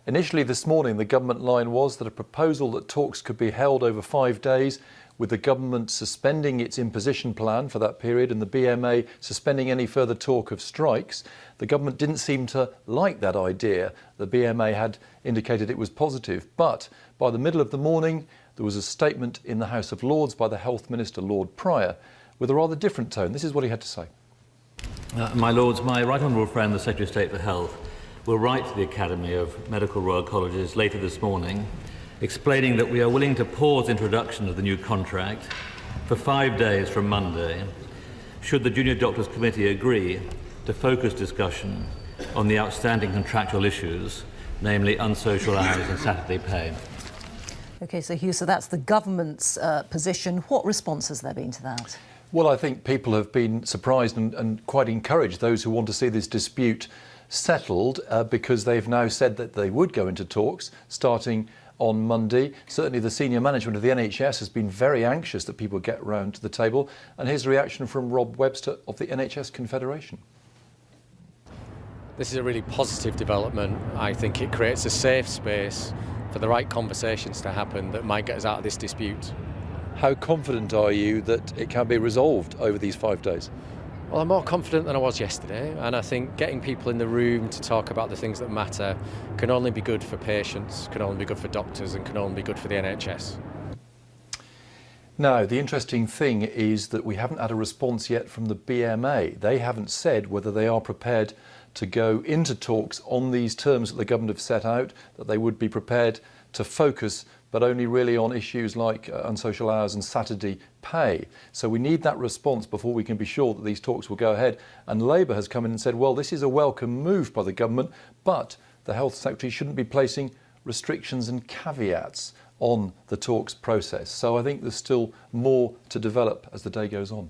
Initially this morning, the government line was that a proposal that talks could be held over 5 days, with the government suspending its imposition plan for that period and the BMA suspending any further talk of strikes. The government didn't seem to like that idea. The BMA had indicated it was positive, but by the middle of the morning, there was a statement in the House of Lords by the Health Minister, Lord Pryor, with a rather different tone. This is what he had to say. My Lords, my right honourable friend, the Secretary of State for Health, will write to the Academy of Medical Royal Colleges later this morning, explaining that we are willing to pause introduction of the new contract for 5 days from Monday, should the Junior Doctors Committee agree to focus discussion on the outstanding contractual issues, namely unsocial hours and Saturday pay. OK, so Hugh, so that's the government's position. What response has there been to that? Well, I think people have been surprised and quite encouraged, those who want to see this dispute settled, because they've now said that they would go into talks starting on Monday. Certainly the senior management of the NHS has been very anxious that people get round to the table. And here's a reaction from Rob Webster of the NHS Confederation. This is a really positive development. I think it creates a safe space for the right conversations to happen that might get us out of this dispute. How confident are you that it can be resolved over these 5 days? Well, I'm more confident than I was yesterday, and I think getting people in the room to talk about the things that matter can only be good for patients, can only be good for doctors, and can only be good for the NHS. Now, the interesting thing is that we haven't had a response yet from the BMA. They haven't said whether they are prepared to go into talks on these terms that the government have set out, that they would be prepared to focus, but only really on issues like unsocial hours and Saturday pay. So we need that response before we can be sure that these talks will go ahead. And Labour has come in and said, well, this is a welcome move by the government, but the Health Secretary shouldn't be placing restrictions and caveats on the talks process. So I think there's still more to develop as the day goes on.